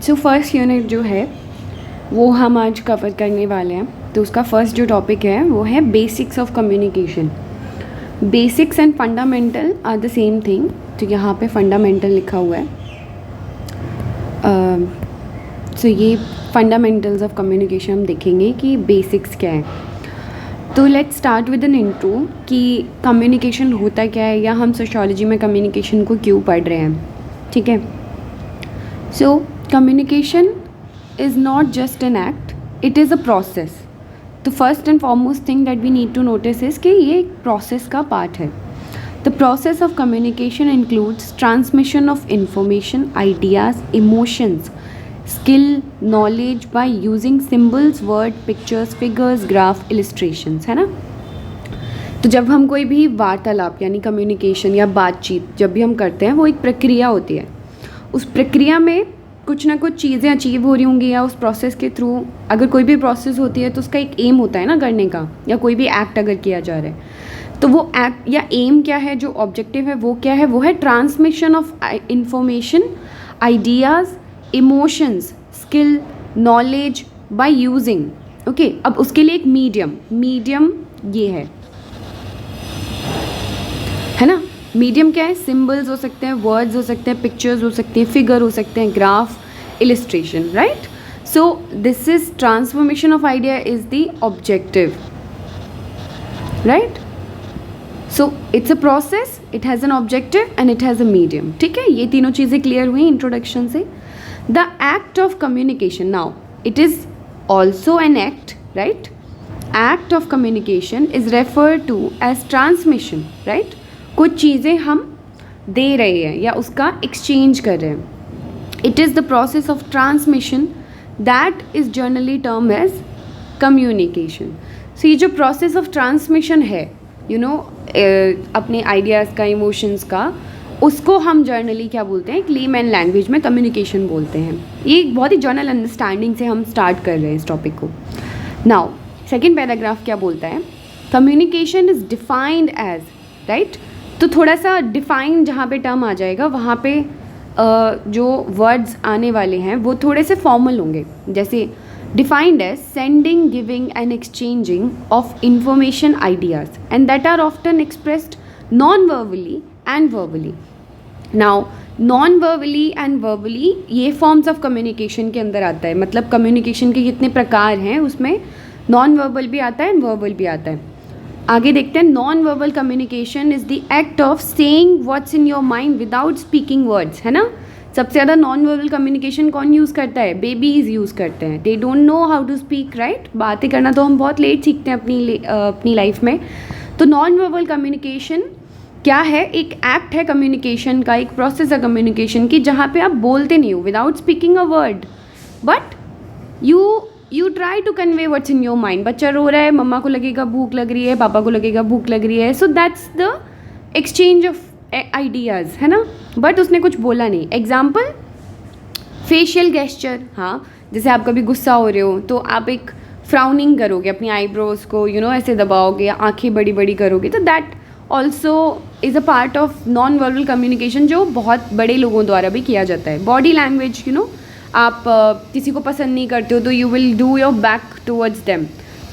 So first unit जो है वो हम आज कवर करने वाले हैं। तो उसका फर्स्ट जो टॉपिक है वो है basics of communication. Basics and fundamental are the same thing. तो यहाँ पे फंडामेंटल लिखा हुआ है। सो ये फंडामेंटल्स ऑफ कम्युनिकेशन हम देखेंगे कि बेसिक्स क्या है। तो let's start with an intro कि कम्युनिकेशन होता क्या है, या हम सोशियोलॉजी में कम्युनिकेशन को क्यों पढ़ रहे हैं। ठीक है। So communication is not just an act, it is a process. तो first and foremost thing that we need to notice is कि ये एक प्रोसेस का पार्ट है। The process of communication includes transmission of information, ideas, emotions, skill, knowledge by using symbols, word, pictures, figures, graph, illustrations, है ना। तो जब हम कोई भी वार्तालाप यानी कम्युनिकेशन या बातचीत जब भी हम करते हैं वो एक प्रक्रिया होती है। उस प्रक्रिया में कुछ ना कुछ चीज़ें अचीव हो रही होंगी, या उस प्रोसेस के थ्रू अगर कोई भी प्रोसेस होती है तो उसका एक एम होता है ना करने का, या कोई भी एक्ट अगर किया जा रहा है तो वो एक्ट या एम क्या है, जो ऑब्जेक्टिव है वो क्या है, वो है transmission of information, ideas, emotions, skill, knowledge by using. Okay, अब उसके लिए एक मीडियम ये है ना। मीडियम क्या है, सिम्बल्स हो सकते हैं, वर्ड्स हो सकते हैं, पिक्चर्स हो सकते हैं, फिगर हो सकते हैं, graph, illustration, right. So this is transformation of idea is the objective, right. So it's a process, it has an objective and it has a medium. ठीक है, ये तीनों चीज़ें क्लियर हुई इंट्रोडक्शन से। The act of communication, now it is also an act, right. Act of communication is referred to as transmission, right. कुछ चीज़ें हम दे रहे हैं या उसका एक्सचेंज कर रहे हैं। It is the process of transmission that is generally term as communication. So ये जो प्रोसेस ऑफ ट्रांसमिशन है, अपने आइडियाज़ का, इमोशंस का, उसको हम जर्नली क्या बोलते हैं, एक लेमैन लैंग्वेज में कम्युनिकेशन बोलते हैं। ये एक बहुत ही जनरल अंडरस्टैंडिंग से हम स्टार्ट कर रहे हैं इस टॉपिक को। नाउ सेकेंड पैराग्राफ क्या बोलता है, communication is defined as, right. तो थोड़ा सा डिफाइन जहाँ पे टर्म आ जाएगा वहाँ पे जो वर्ड्स आने वाले हैं वो थोड़े से फॉर्मल होंगे। जैसे defined as sending, giving and exchanging of information, ideas, and that are often expressed non verbally and verbally. Now non verbally and verbally ये फॉर्म्स ऑफ कम्युनिकेशन के अंदर आता है। मतलब कम्युनिकेशन के कितने प्रकार हैं, उसमें नॉन वर्बल भी आता है एंड वर्बल भी आता है। आगे देखते हैं, non verbal communication is the act of saying what's in your mind without speaking words, है ना। सबसे ज़्यादा नॉन वर्बल कम्युनिकेशन कौन यूज़ करता है, बेबीज़ यूज़ करते हैं। They don't know how to speak, right. बातें करना तो हम बहुत लेट सीखते हैं अपनी लाइफ में। तो नॉन वर्बल कम्युनिकेशन क्या है, एक एक्ट है कम्युनिकेशन का, एक प्रोसेस है कम्युनिकेशन की, जहाँ पे आप बोलते नहीं हो without speaking a word, but you try to convey what's in your mind. बच्चा रो रहा है, मम्मा को लगेगा भूख लग रही है, पापा को लगेगा भूख लग रही है। So that's the exchange of ideas, है ना। बट उसने कुछ बोला नहीं। Example, facial gesture. हाँ, जैसे आप कभी गुस्सा हो रहे हो तो आप एक फ्राउनिंग करोगे, अपनी आईब्रोज को ऐसे दबाओगे, या आँखें बड़ी बड़ी करोगे। तो that also is a part of non verbal communication, जो बहुत बड़े लोगों द्वारा भी किया जाता है। बॉडी लैंग्वेज, आप किसी को पसंद नहीं करते हो तो you will do your back towards them,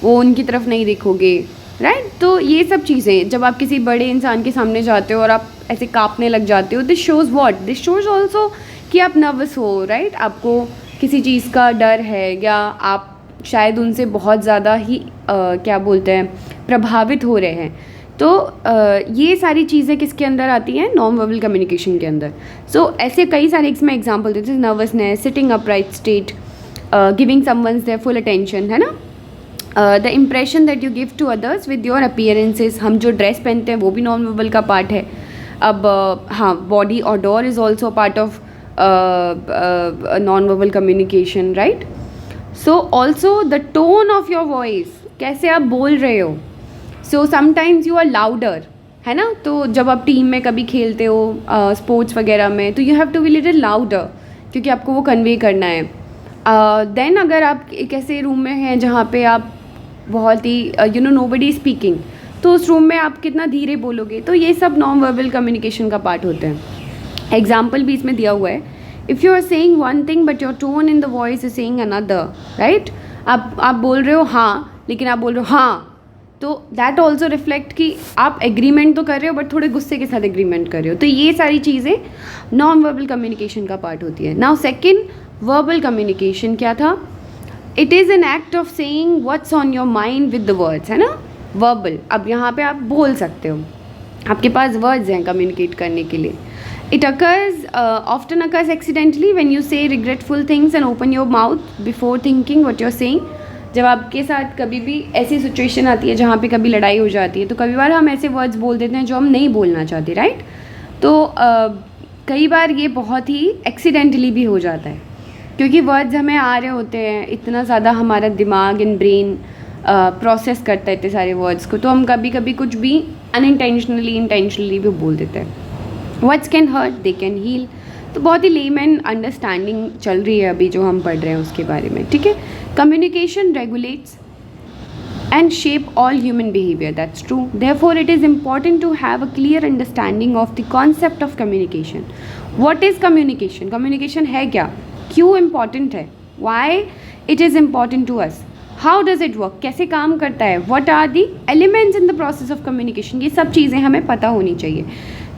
वो उनकी तरफ नहीं देखोगे, राइट। तो ये सब चीज़ें जब आप किसी बड़े इंसान के सामने जाते हो और आप ऐसे कांपने लग जाते हो, this shows what, this shows also कि आप नर्वस हो, राइट। आपको किसी चीज़ का डर है, या आप शायद उनसे बहुत ज़्यादा ही क्या बोलते हैं, प्रभावित हो रहे हैं। तो ये सारी चीज़ें किसके अंदर आती हैं, नॉन वर्बल कम्युनिकेशन के अंदर। सो ऐसे कई सारे इसमें एग्जांपल देते हैं, nervousness, sitting upright state, giving someone's their full attention, है ना। The impression that you give to others with your appearances, हम जो ड्रेस पहनते हैं वो भी नॉन वर्बल का पार्ट है। अब हाँ, body odour is also part of non verbal communication, right. So also the tone of your voice, कैसे आप बोल रहे हो। So sometimes you are louder, है ना। तो जब आप टीम में कभी खेलते हो, स्पोर्ट्स वगैरह में, तो you have to be little louder, क्योंकि आपको वो कन्वे करना है। देन अगर आप एक ऐसे रूम में हैं जहाँ पे आप बहुत ही नोबडी स्पीकिंग, तो उस रूम में आप कितना धीरे बोलोगे। तो ये सब नॉन वर्बल कम्युनिकेशन का पार्ट होते हैं। एग्जाम्पल भी इसमें दिया हुआ है if you are saying one thing but your tone in the voice is saying another, right? आप बोल रहे हो हाँ, लेकिन आप बोल रहे हो हाँ, तो दैट ऑल्सो रिफ्लेक्ट कि आप एग्रीमेंट तो कर रहे हो बट थोड़े गुस्से के साथ एग्रीमेंट कर रहे हो. तो ये सारी चीज़ें नॉन वर्बल कम्युनिकेशन का पार्ट होती है. नाउ सेकेंड, वर्बल कम्युनिकेशन क्या था? It is an act of saying what's on your mind with the words, है ना? वर्बल, अब यहाँ पे आप बोल सकते हो, आपके पास वर्ड्स हैं कम्युनिकेट करने के लिए. It occurs often occurs accidentally when you say regretful things and open your mouth before thinking what you are saying. जब आपके साथ कभी भी ऐसी सिचुएशन आती है जहाँ पे कभी लड़ाई हो जाती है, तो कभी बार हम ऐसे वर्ड्स बोल देते हैं जो हम नहीं बोलना चाहते, राइट? तो कई बार ये बहुत ही एक्सीडेंटली भी हो जाता है, क्योंकि वर्ड्स हमें आ रहे होते हैं, इतना ज़्यादा हमारा दिमाग एंड ब्रेन प्रोसेस करता है इतने सारे वर्ड्स को, तो हम कभी कभी कुछ भी अनइंटेंशनली इंटेंशनली भी बोल देते हैं. Words can hurt, they can heal. तो बहुत ही लेमैन अंडरस्टैंडिंग चल रही है अभी जो हम पढ़ रहे हैं उसके बारे में, ठीक है? Communication regulates and shape all human behavior. That's true. Therefore, it is important to have a clear understanding of the concept of communication. What is communication? Communication है क्या? क्यों important है? Why it is important to us? How does it work? कैसे काम करता है? What are the elements in the process of communication? ये सब चीज़ें हमें पता होनी चाहिए,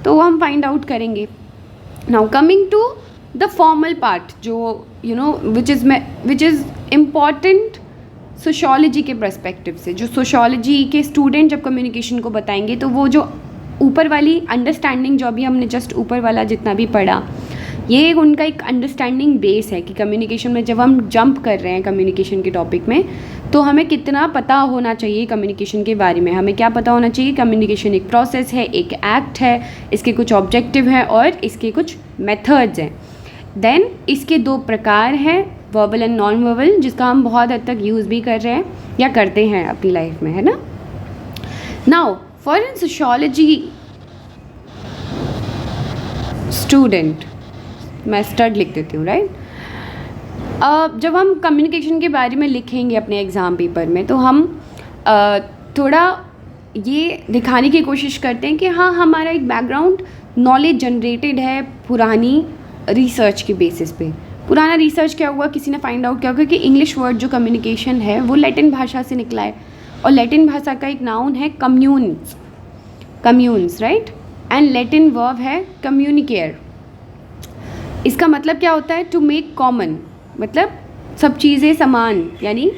तो हम find out करेंगे. Now coming to the formal part, जो which is important सोशोलॉजी के पर्सपेक्टिव से. जो सोशोलॉजी के स्टूडेंट जब कम्युनिकेशन को बताएंगे, तो वो जो ऊपर वाली अंडरस्टैंडिंग जो अभी हमने जस्ट ऊपर वाला जितना भी पढ़ा, ये उनका एक अंडरस्टैंडिंग बेस है कि कम्युनिकेशन में जब हम जंप कर रहे हैं कम्युनिकेशन के टॉपिक में, तो हमें कितना पता होना चाहिए कम्युनिकेशन के बारे में. हमें क्या पता होना चाहिए? कम्युनिकेशन एक प्रोसेस है, एक एक्ट है, इसके कुछ ऑब्जेक्टिव हैं और इसके कुछ मेथड्स हैं. देन इसके दो प्रकार हैं, वर्बल एंड नॉन वर्बल, जिसका हम बहुत हद तक यूज़ भी कर रहे हैं या करते हैं अपनी लाइफ में, है ना? Now for in sociology student, मैं स्टड लिख देती हूँ, राइट? जब हम कम्युनिकेशन के बारे में लिखेंगे अपने एग्ज़ाम पेपर में, तो हम थोड़ा ये दिखाने की कोशिश करते हैं कि हाँ, हमारा एक बैकग्राउंड नॉलेज जनरेटेड है पुरानी रिसर्च के बेसिस पे. पुराना रिसर्च क्या हुआ? किसी ने फाइंड आउट किया कि इंग्लिश वर्ड जो कम्युनिकेशन है वो लैटिन भाषा से निकला है, और लैटिन भाषा का एक नाउन है communes, right? And Latin verb है कम्युनिकेयर. इसका मतलब क्या होता है? टू मेक कॉमन, मतलब सब चीज़ें समान, यानी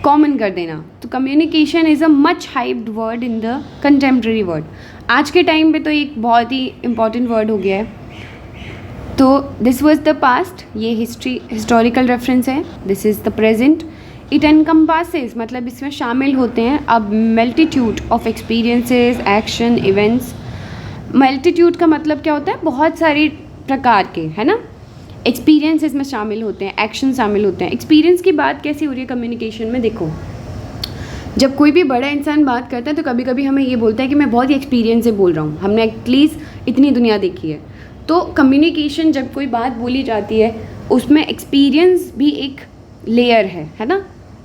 कॉमन कर देना. तो communication is a much hyped word in the contemporary word. आज के टाइम पे तो एक बहुत ही इम्पॉर्टेंट वर्ड हो गया है. तो दिस वॉज द पास्ट, ये हिस्टोरिकल रेफरेंस है. This is the present. It encompasses, मतलब इसमें शामिल होते हैं अब multitude of experiences, action, events. Multitude का मतलब क्या होता है? बहुत सारे प्रकार के, है ना? एक्सपीरियंस इसमें शामिल होते हैं, एक्शन शामिल होते हैं. एक्सपीरियंस की बात कैसी हो रही है कम्युनिकेशन में? देखो, जब कोई भी बड़ा इंसान बात करता है तो कभी कभी हमें ये बोलता है कि मैं बहुत ही एक्सपीरियंस से बोल रहा हूँ, हमने एटलीस्ट इतनी दुनिया देखी है. तो कम्युनिकेशन जब कोई बात बोली जाती है, उसमें एक्सपीरियंस भी एक लेयर है ना?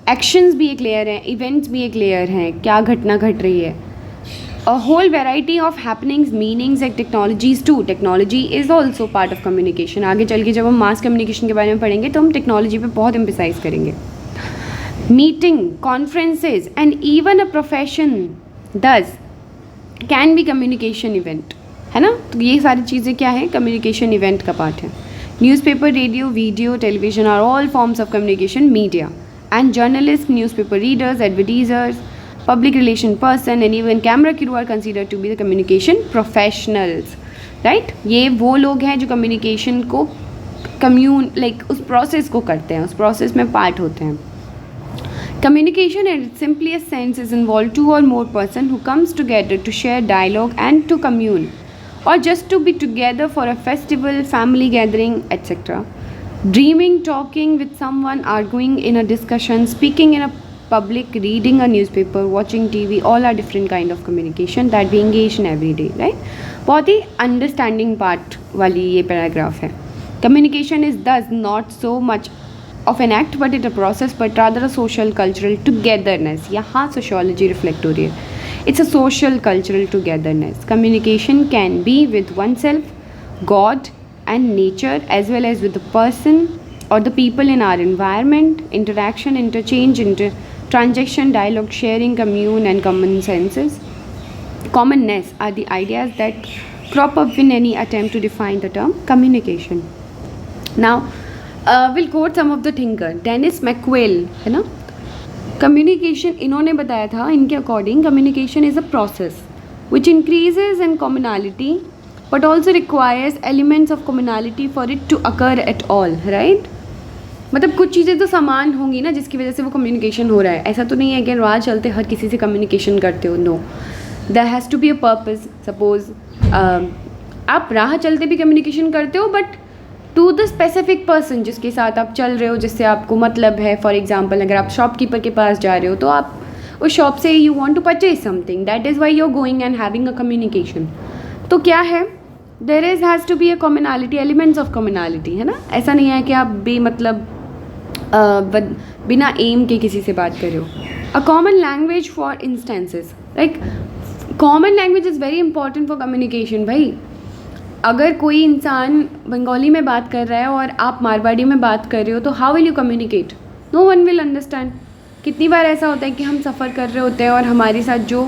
एक्शंस भी एक लेयर है, इवेंट्स भी एक लेयर हैं, क्या घटना घट रही है. A whole variety of happenings, meanings and technologies too. Technology is also part of communication. आगे चल के जब हम मास कम्युनिकेशन के बारे में पढ़ेंगे तो हम टेक्नोलॉजी पे बहुत एम्फेसाइज करेंगे. Meeting, conferences and even a profession does can be communication event, है ना? तो ये सारी चीज़ें क्या है? कम्युनिकेशन इवेंट का पार्ट है. Newspaper, radio, video, television are all forms of communication media. And journalist, newspaper readers, advertisers, public relation person and even camera crew are consider to be the communication professionals, right? ये वो लोग हैं जो communication को उस process को करते हैं, उस प्रोसेस में पार्ट होते हैं. Communication in its simplest sense is involved two or more person who comes together to share dialogue and to commune, or just to be together for a festival, family gathering, etc. Dreaming, talking with someone, arguing in a discussion, speaking in a public, reading a newspaper, watching TV, all are different kind of communication that we engage in every day, right? बहुत ही understanding part वाली ये paragraph है. Communication is thus not so much of an act but it a process, but rather a social cultural togetherness. यहाँ sociology reflect हो रही है. It's a social cultural togetherness. Communication can be with oneself, God, and nature as well as with the person or the people in our environment, interaction, interchange, transaction, dialogue, sharing, commune, and common senses. Commonness are the ideas that crop up in any attempt to define the term communication. Now, we'll quote some of the thinker. Denis McQuail है ना, communication इन्होंने बताया था, इनके according communication is a process which increases in communality but also requires elements of communality for it to occur at all, right. मतलब कुछ चीज़ें तो समान होंगी ना जिसकी वजह से वो कम्युनिकेशन हो रहा है. ऐसा तो नहीं है कि राह चलते हर किसी से कम्युनिकेशन करते हो. No, there has to be a purpose. Suppose आप राह चलते भी कम्युनिकेशन करते हो but to the specific person जिसके साथ आप चल रहे हो, जिससे आपको मतलब है. फॉर एग्जाम्पल, अगर आप शॉपकीपर के पास जा रहे हो तो आप उस शॉप से you want to purchase something, that is why you are going and having a communication. तो क्या है, there is has to be a communality, elements of communality, है ना. ऐसा नहीं है कि आप बेमतलब बिना एम के किसी से बात कर रहे हो. A common language for instances, like common language is very important for communication. भाई, अगर कोई इंसान बंगाली में बात कर रहा है और आप मारवाड़ी में बात कर रहे हो तो how will you communicate? No one will understand. कितनी बार ऐसा होता है कि हम सफ़र कर रहे होते हैं और हमारे साथ जो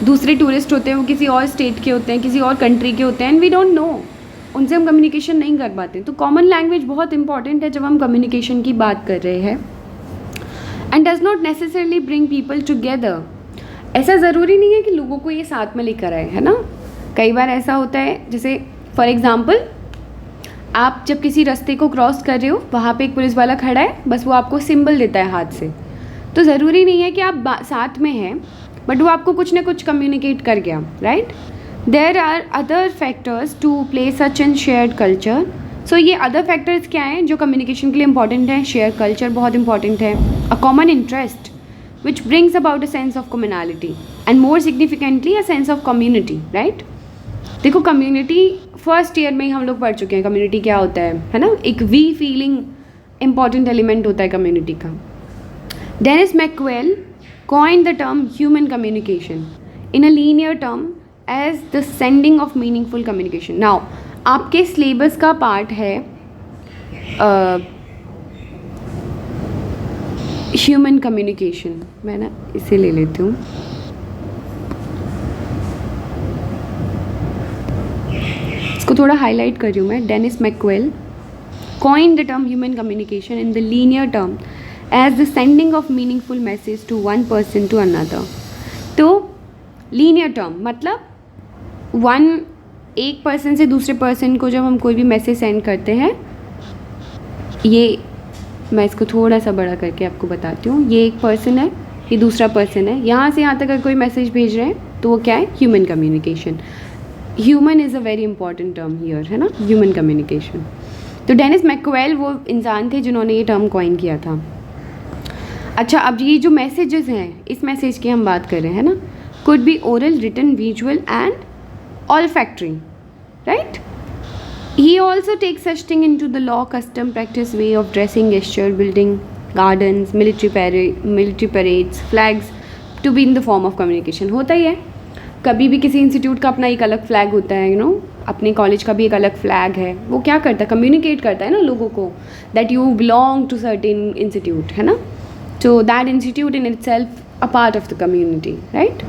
दूसरे टूरिस्ट होते हैं वो किसी और स्टेट के होते हैं, किसी और कंट्री के होते हैं, एंड वी डोंट नो, उनसे हम कम्युनिकेशन नहीं कर पाते. तो कॉमन लैंग्वेज बहुत इंपॉर्टेंट है जब हम कम्युनिकेशन की बात कर रहे हैं. And does not necessarily bring people together. ऐसा ज़रूरी नहीं है कि लोगों को ये साथ में लेकर आए, है ना. कई बार ऐसा होता है, जैसे फॉर एग्ज़ाम्पल आप जब किसी रास्ते को क्रॉस कर रहे हो, वहाँ पे एक पुलिस वाला खड़ा है, बस वो आपको सिंबल देता है हाथ से. तो ज़रूरी नहीं है कि आप साथ में हैं, बट वो आपको कुछ ना कुछ कम्युनिकेट कर गया, right. There are other factors to play such in shared culture. So ये अदर फैक्टर्स क्या हैं जो कम्युनिकेशन के लिए इंपॉर्टेंट हैं? शेयर कल्चर बहुत इंपॉर्टेंट है. A common interest which brings about a sense of communality and more significantly a sense of community, right. देखो, कम्युनिटी फर्स्ट ईयर में ही हम लोग पढ़ चुके हैं कम्युनिटी क्या होता है ना. एक वी फीलिंग इंपॉर्टेंट एलिमेंट होता है कम्युनिटी का. Denis McQuail coined the term human communication in a linear term as the sending of meaningful communication. Now, आपके सिलेबस का पार्ट है ह्यूमन कम्युनिकेशन. मैं ना इसे ले लेती हूँ. इसको थोड़ा हाईलाइट कर रही हूँ मैं. Denis McQuail coined the term human communication in the linear term as the sending of meaningful message to one person to another. तो linear term मतलब एक पर्सन से दूसरे पर्सन को जब हम कोई भी मैसेज सेंड करते हैं, ये मैं इसको थोड़ा सा बड़ा करके आपको बताती हूँ. ये एक पर्सन है, ये दूसरा पर्सन है, यहाँ से यहाँ तक अगर कोई मैसेज भेज रहे हैं तो वो क्या है? Human communication. Human is a very important term here, है ना, ह्यूमन कम्युनिकेशन. तो डेनिस मैकवेल वो इंसान थे जिन्होंने ये टर्म कॉइन किया था. अच्छा, अब ये जो मैसेजेस हैं, इस मैसेज की हम बात कर रहे हैं ना, could be oral, written, visual and olfactory, right. He also takes such thing into the law, custom, practice, way of dressing, gesture, building gardens, military parades, flags to be in the form of communication. होता ही है, कभी भी किसी institute का अपना एक अलग flag होता है, यू नो, अपने कॉलेज का भी एक अलग फ्लैग है. वो क्या करता है? कम्युनिकेट करता है ना लोगों को that you belong to certain institute, है ना. So that institute in itself a part of the community, right?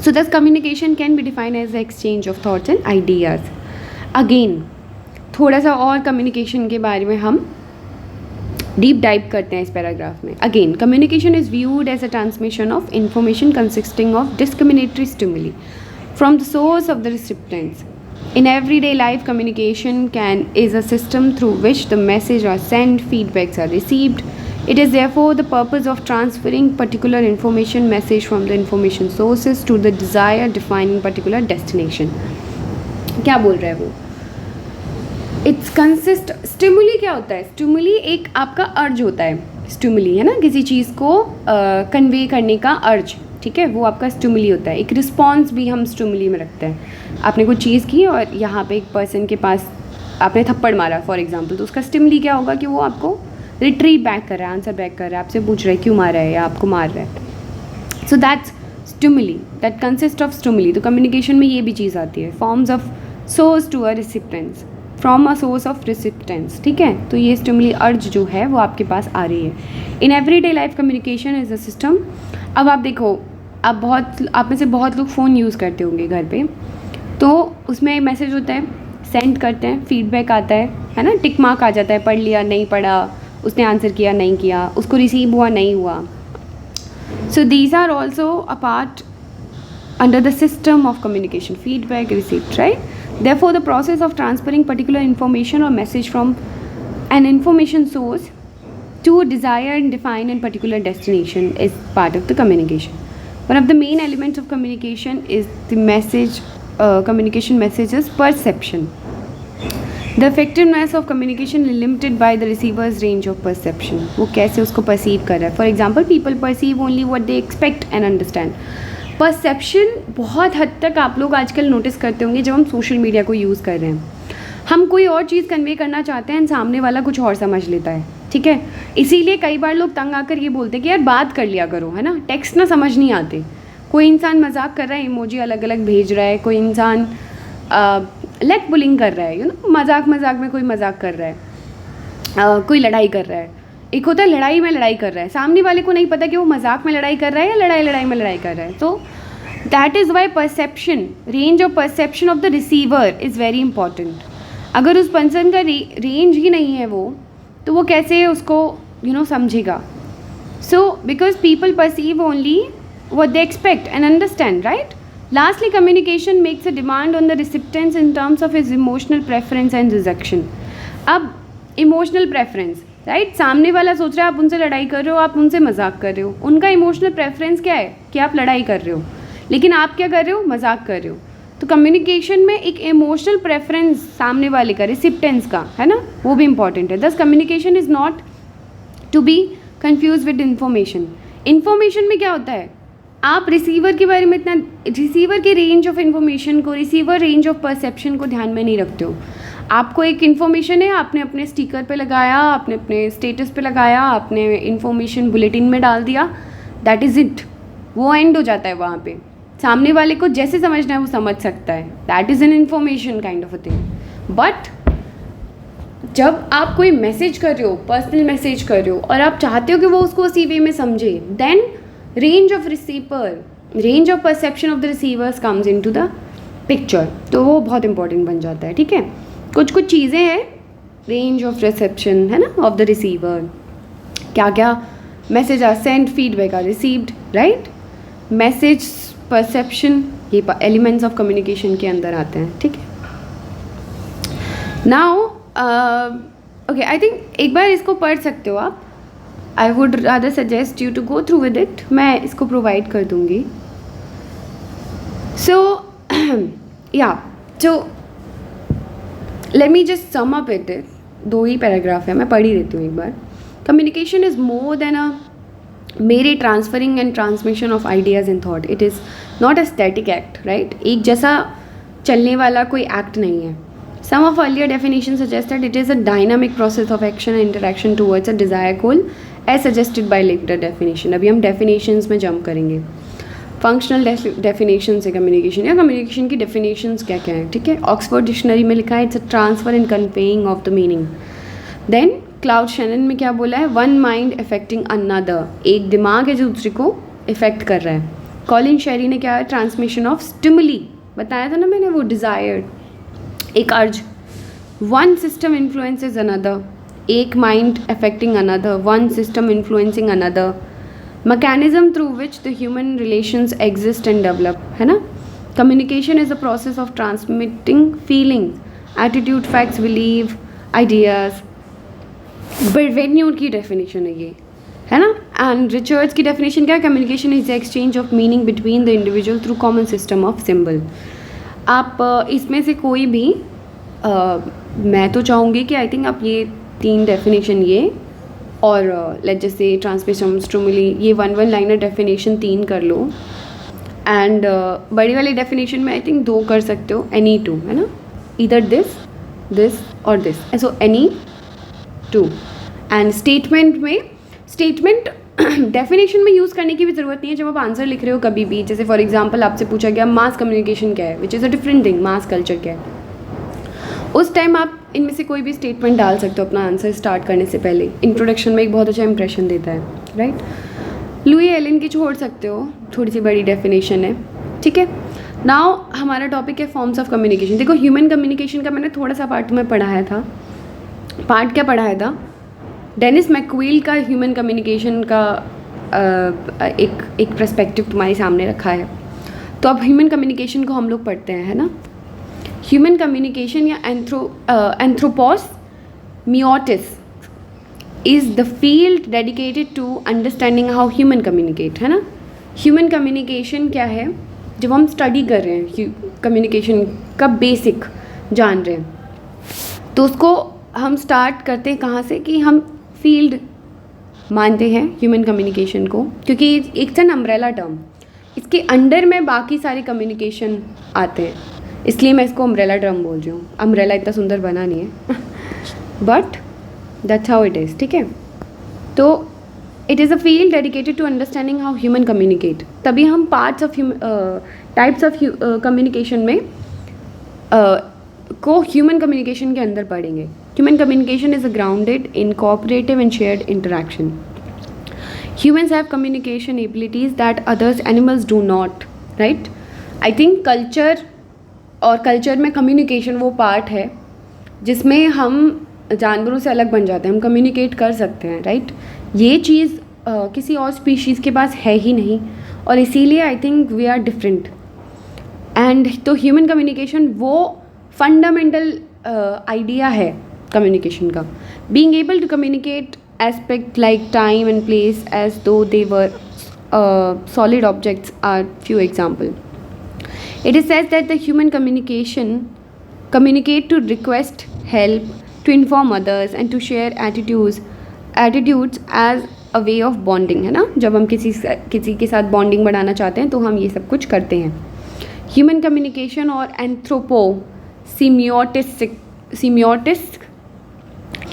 So thus communication can be defined as the exchange of thoughts and ideas. Again, थोड़ा सा और communication के बारे में हम deep dive करते हैं इस paragraph में. Again, communication is viewed as a transmission of information consisting of discriminatory stimuli from the source of the recipients. In everyday life, communication is a system through which the messages are sent, feedbacks are received. It is therefore the purpose of transferring particular information message from the information sources to the desired defining particular destination. क्या बोल रहा है वो? It's consist. Stimuli क्या होता है? Stimuli एक आपका अर्ज होता है. Stimuli है ना, किसी चीज़ को कन्वे करने का अर्ज, ठीक है, वो आपका स्टिमुली होता है. एक रिस्पॉन्स भी हम स्टिमुली में रखते हैं. आपने कोई चीज़ की और यहाँ पे एक पर्सन के पास आपने थप्पड़ मारा फॉर एग्जांपल, तो उसका स्टिमुली क्या होगा कि वो आपको रिट्रीव बैक कर रहा है, आंसर बैक कर रहा है, आपसे पूछ रहा है क्यों मारा है या आपको मार रहा है. So that's stimuli, that consist of stimuli. तो कम्युनिकेशन में ये भी चीज़ आती है. Forms of source to a recipients, from a source of recipients, ठीक है। तो ये स्टिमुली अर्ज जो है वो आपके पास आ रही है। In everyday life communication is a system. अब आप देखो, आप में से बहुत लोग फ़ोन यूज़ करते होंगे घर पे, तो उसमें मैसेज होता है, सेंड करते हैं, फीडबैक आता है ना, टिक मार्क आ जाता है, पढ़ लिया नहीं पढ़ा, उसने आंसर किया नहीं किया, उसको रिसीव हुआ नहीं हुआ। So these are also a part under the system of communication, feedback, receipt, right? Therefore the process of transferring particular information or message from an information source to a desired, defined and particular destination is part of the communication. One of the main elements of communication is the message, communication message is perception. The effectiveness of communication is limited by the receiver's range of perception. वो कैसे उसको perceive कर रहा है. For example, people perceive only what they expect and understand. Perception बहुत हद तक आप लोग आजकल नोटिस करते होंगे जब हम सोशल मीडिया को यूज़ कर रहे हैं। हम कोई और चीज़ कन्वे करना चाहते हैं, सामने वाला कुछ और समझ लेता है, ठीक है। इसीलिए कई बार लोग तंग आकर ये बोलते हैं कि यार बात कर लिया करो, है ना, टेक्स्ट ना समझ नहीं आते। कोई इंसान मजाक कर रहा है, इमोजी अलग अलग भेज रहा है, कोई इंसान लेग पुलिंग कर रहा है, यू नो, मजाक में कोई मजाक कर रहा है, कोई लड़ाई कर रहा है। एक होता है लड़ाई में लड़ाई कर रहा है, सामने वाले को नहीं पता कि वो मजाक में लड़ाई कर रहा है या लड़ाई में लड़ाई कर रहा है। तो that is Y perception, range of perception of the receiver is very important. अगर उस पर्सन का रेंज ही नहीं है वो, तो वो कैसे उसको समझेगा। So because people perceive only what they expect and understand, right? Lastly, communication makes a demand on the recipient in terms of his emotional preference and rejection. अब emotional preference, right? सामने वाला सोच रहा है आप उनसे लड़ाई कर रहे हो, आप उनसे मजाक कर रहे हो। उनका इमोशनल प्रेफरेंस क्या है कि आप लड़ाई कर रहे हो, लेकिन आप क्या कर रहे हो, मजाक कर रहे हो। तो कम्युनिकेशन में एक इमोशनल प्रेफरेंस सामने वाले का, रिसिप्टेंस का, है ना, वो भी इंपॉर्टेंट है। This communication is not to be confuse with information. Information में क्या होता है, आप रिसीवर के बारे में इतना, रिसीवर के रेंज ऑफ इन्फॉर्मेशन को, रिसीवर रेंज ऑफ परसेप्शन को ध्यान में नहीं रखते हो। आपको एक इन्फॉर्मेशन है, आपने अपने स्टिकर पे लगाया, आपने अपने स्टेटस पे लगाया, आपने इन्फॉर्मेशन बुलेटिन में डाल दिया, दैट इज़ इट, वो एंड हो जाता है वहाँ पे। सामने वाले को जैसे समझना है वो समझ सकता है, that is an information kind of a thing. But जब आप कोई मैसेज कर रहे हो, पर्सनल मैसेज कर रहे हो, और आप चाहते हो कि वो उसको उसी वे में समझे, then range of receiver, range of perception of the receivers comes into the picture. तो वो बहुत इंपॉर्टेंट बन जाता है, ठीक है। कुछ चीज़ें हैं, रेंज ऑफ रिसेप्शन, है ना, ऑफ द रिसीवर, क्या क्या message are send, feedback are received, right. Message, perception, ये एलिमेंट्स ऑफ कम्युनिकेशन के अंदर आते हैं, ठीक है। नाउ ओके, आई थिंक एक बार इसको पढ़ सकते हो आप। I would rather suggest you to go through with it. मैं इसको प्रोवाइड कर दूँगी। So yeah, so let me just sum up it. 2 he paragraph है, मैं पढ़ ही देती हूँ एक बार। Communication is more than a mere transferring and transmission of ideas and thought. It is not a static act, right? एक जैसा चलने वाला कोई act नहीं है। Some of earlier definitions suggest that it is a dynamic process of action and interaction towards a desired goal, as suggested by later definition. अभी हम definitions में jump करेंगे। Functional definitions है communication, या communication की definitions क्या क्या है, ठीक है। Oxford Dictionary में लिखा है it's a transfer and conveying of the meaning. Then Claude Shannon में क्या बोला है, one mind affecting another, एक दिमाग है जो दूसरे को affect कर रहा है। Colin Sherry ने क्या है, transmission of stimuli, बताया था ना मैंने, वो desired, एक urge. One system influences another, एक mind affecting another, one system influencing another, mechanism through which the human relations exist and develop, है ना। Communication is a process of transmitting feelings, attitude, facts, believe, ideas. बेरवेन्यूर की definition है ये, है ना। And Richards की डेफिनेशन क्या है, communication is the exchange of meaning between the individual through common system of symbol. आप इसमें से कोई भी मैं तो चाहूँगी कि आई थिंक आप ये 3 डेफिनेशन, ये और लेट जैसे ट्रांसमिशन, स्टिमुली, ये 1 लाइनर डेफिनेशन 3 कर लो। एंड बड़ी वाली डेफिनेशन में आई थिंक 2 कर सकते हो, एनी 2, है ना, इधर दिस और this, so any 2। And statement में, स्टेटमेंट डेफिनेशन में यूज़ करने की भी ज़रूरत नहीं है जब आप आंसर लिख रहे हो कभी भी। जैसे फॉर एग्जांपल आपसे पूछा गया मास कम्युनिकेशन क्या है, which is a different thing, mass culture क्या है, उस टाइम आप इनमें से कोई भी स्टेटमेंट डाल सकते हो अपना आंसर स्टार्ट करने से पहले। इंट्रोडक्शन में एक बहुत अच्छा इंप्रेशन देता है, राइट। लुई एलन की छोड़ सकते हो, थोड़ी सी बड़ी डेफिनेशन है, ठीक है। नाउ हमारा टॉपिक है फॉर्म्स ऑफ कम्युनिकेशन। देखो ह्यूमन कम्युनिकेशन का मैंने थोड़ा सा पार्ट में पढ़ाया था। पार्ट क्या पढ़ाया था? डेनिस मैकक्वील का ह्यूमन कम्युनिकेशन का एक पर्सपेक्टिव तुम्हारे सामने रखा है। तो अब ह्यूमन कम्युनिकेशन को हम लोग पढ़ते हैं, है ना। ह्यूमन कम्युनिकेशन या anthroposemiotics is the field dedicated to understanding how human communicate, है ना। ह्यूमन कम्युनिकेशन क्या है? जब हम स्टडी कर रहे हैं कम्युनिकेशन का बेसिक जान रहे हैं, तो उसको हम स्टार्ट करते हैं कहाँ से कि हम फील्ड मानते हैं ह्यूमन कम्युनिकेशन को, क्योंकि इट्स एन अम्ब्रेला टर्म। इसके अंडर में बाकी सारे कम्युनिकेशन आते हैं, इसलिए मैं इसको अम्ब्रेला टर्म बोल रही हूँ। अम्ब्रेला इतना सुंदर बना नहीं है but that's how it is, ठीक है। तो it is a field dedicated to understanding how human communicate. तभी हम parts of types of communication में को ह्यूमन कम्युनिकेशन के अंदर पढ़ेंगे। Human communication is a grounded in cooperative and shared interaction. Humans have communication abilities that others animals do not, right? I think culture में communication वो part है जिसमें हम जानवरों से अलग बन जाते हैं, हम कम्युनिकेट कर सकते हैं, राइट। ये चीज़ किसी और स्पीशीज़ के पास है ही नहीं, और इसीलिए I think we are different. And तो ह्यूमन कम्युनिकेशन वो फंडामेंटल आइडिया है कम्युनिकेशन का। Being able to communicate aspect like time and place as though they were solid objects are few example. It is said that the human communicate to request help, to inform others and to share attitudes as a way of bonding, है ना। जब हम किसी के साथ bonding बढ़ाना चाहते हैं तो हम ये सब कुछ करते हैं। ह्यूमन कम्युनिकेशन और anthropo सिमियोटिस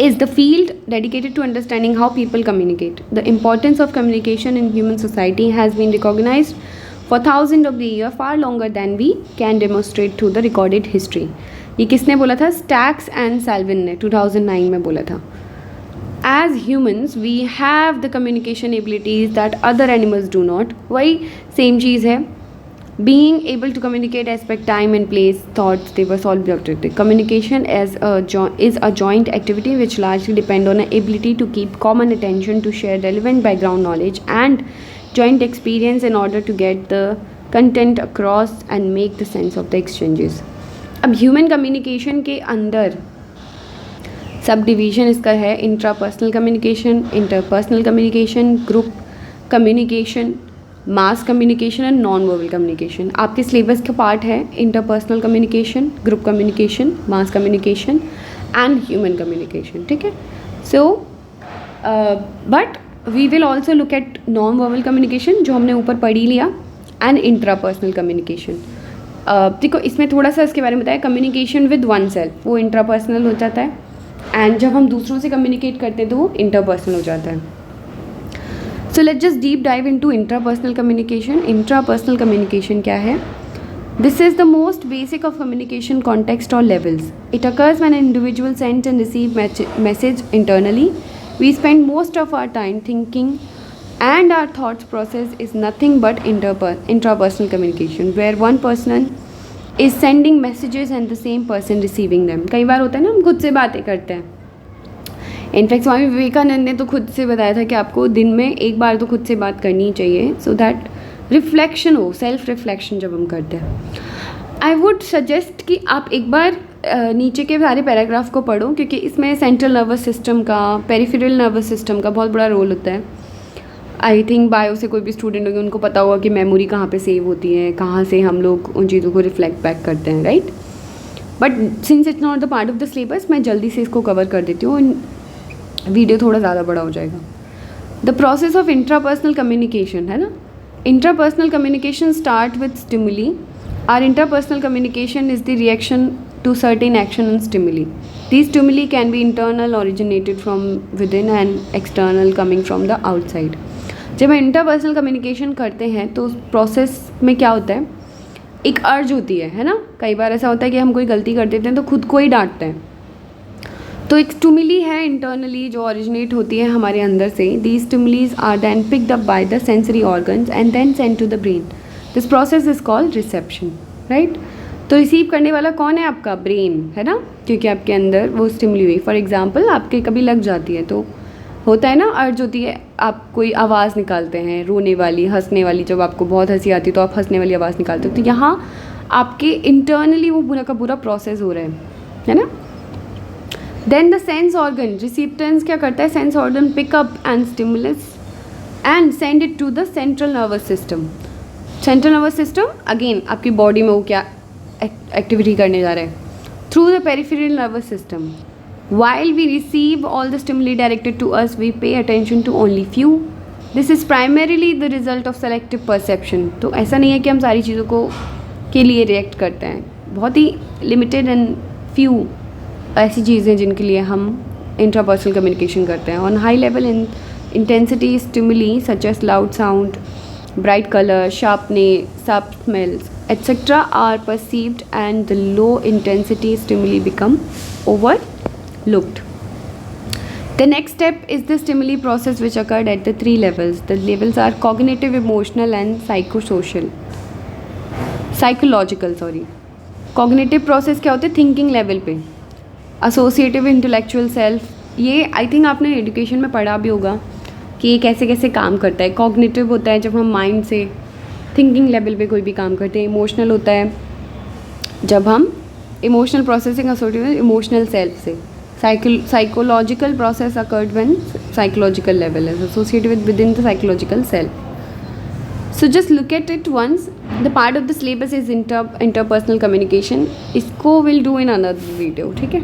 is the field dedicated to understanding how people communicate. The importance of communication in human society has been recognized for thousands of years, far longer than we can demonstrate through the recorded history. ये किसने बोला था? Stacks and सैल्विन ने 2009 में बोला था। As humans, we have the communication abilities that other animals do not. वही same चीज़ है। Being able to communicate aspect time and place thoughts they were solved objective. Communication is a joint activity which largely depend on an ability to keep common attention, to share relevant background knowledge and joint experience in order to get the content across and make the sense of the exchanges. अब human communication के अंदर sub division इसका है intrapersonal communication, interpersonal communication, group communication, mass communication and non verbal communication. आपके syllabus का part है interpersonal communication, group communication, mass communication and human communication, ठीक है। So but we will also look at non verbal communication जो हमने ऊपर पढ़ ही लिया, एंड इंट्रापर्सनल कम्युनिकेशन। देखो इसमें थोड़ा सा इसके बारे में बताया। कम्युनिकेशन विद वन सेल्फ वो इंट्रापर्सनल हो जाता है, एंड जब हम दूसरों से कम्युनिकेट करते हैं तो वो इंटरपर्सनल हो जाता है। So let's just deep dive into intrapersonal communication. Intrapersonal communication क्या है? This is the most basic of communication context or levels. It occurs when an individual sends and receives message internally. We spend most of our time thinking, and our thoughts process is nothing but intrapersonal communication, where one person is sending messages and the same person receiving them. कई बार होता है ना हम खुद से बातें करते हैं। इनफैक्ट स्वामी विवेकानंद ने तो खुद से बताया था कि आपको दिन में एक बार तो खुद से बात करनी चाहिए, सो दैट रिफ्लेक्शन हो, सेल्फ रिफ्लेक्शन जब हम करते हैं। आई वुड सजेस्ट कि आप एक बार नीचे के सारे पैराग्राफ को पढ़ो, क्योंकि इसमें सेंट्रल नर्वस सिस्टम का, पेरिफेरल नर्वस सिस्टम का बहुत बड़ा रोल होता है। आई थिंक बायो से कोई भी स्टूडेंट होंगे उनको पता होगा कि मेमोरी कहाँ पे सेव होती है, कहाँ से हम लोग उन चीज़ों को रिफ्लेक्ट बैक करते हैं, right. But since it's not the part of the syllabus, मैं जल्दी से इसको कवर कर देती हूँ, वीडियो थोड़ा ज़्यादा बड़ा हो जाएगा। The process of intrapersonal communication, है ना। Intrapersonal communication start with stimuli. Or intrapersonal communication is the reaction to certain action and stimuli. These stimuli can be internal, originated from within, and external, coming from the outside. जब हम interpersonal communication करते हैं तो उस process में क्या होता है, एक अर्ज होती है ना। कई बार ऐसा होता है कि हम कोई गलती कर देते हैं तो खुद को ही डांटते हैं, तो एक स्टिमुली है इंटरनली जो ओरिजिनेट होती है हमारे अंदर से. These stimulis are then picked up by the sensory organs and then send to the brain. This process is called reception, right. तो रिसीव करने वाला कौन है? आपका ब्रेन, है ना, क्योंकि आपके अंदर वो स्टिमुली हुई. फॉर एग्जांपल आपके कभी लग जाती है तो होता है ना, अर्ज होती है, आप कोई आवाज़ निकालते हैं रोने वाली, हंसने वाली. जब आपको बहुत हंसी आती है तो आप हंसने वाली आवाज़ निकालते हो. तो यहाँ आपके इंटरनली वो पूरा का पूरा प्रोसेस हो रहा है ना. Then the sense organ receptors क्या करता है? Sense organ pick up and stimulus and send it to the central nervous system. Central nervous system again आपकी बॉडी में वो क्या एक्टिविटी करने जा रहे हैं? Through the peripheral nervous system. While we receive all the stimuli directed to us, we pay attention to only few. This is primarily the result of selective perception. तो ऐसा नहीं है कि हम सारी चीज़ों को के लिए रिएक्ट करते हैं. बहुत ही लिमिटेड एंड फ्यू ऐसी चीज़ें जिनके लिए हम इंट्रापर्सनल कम्युनिकेशन करते हैं. On high level intensity stimuli such as loud sound, bright color, sharp smells, etc. are perceived and the low intensity stimuli become overlooked. The next step is the stimuli process which occurred at the 3 levels. The levels are cognitive, emotional and psychological. Cognitive process क्या होते हैं? Thinking level पे. Associative intellectual self, ये I think आपने education में पढ़ा भी होगा कि ये कैसे कैसे काम करता है. कॉग्निटिव होता है जब हम माइंड से थिंकिंग लेवल पे कोई भी काम करते हैं. इमोशनल होता है जब हम emotional processing associated emotional self से. Psychological process occurred when psychological level is associated with in the psychological self. So just look at it once. The part of the syllabus is interpersonal communication. इसको will do in another video, ठीक है.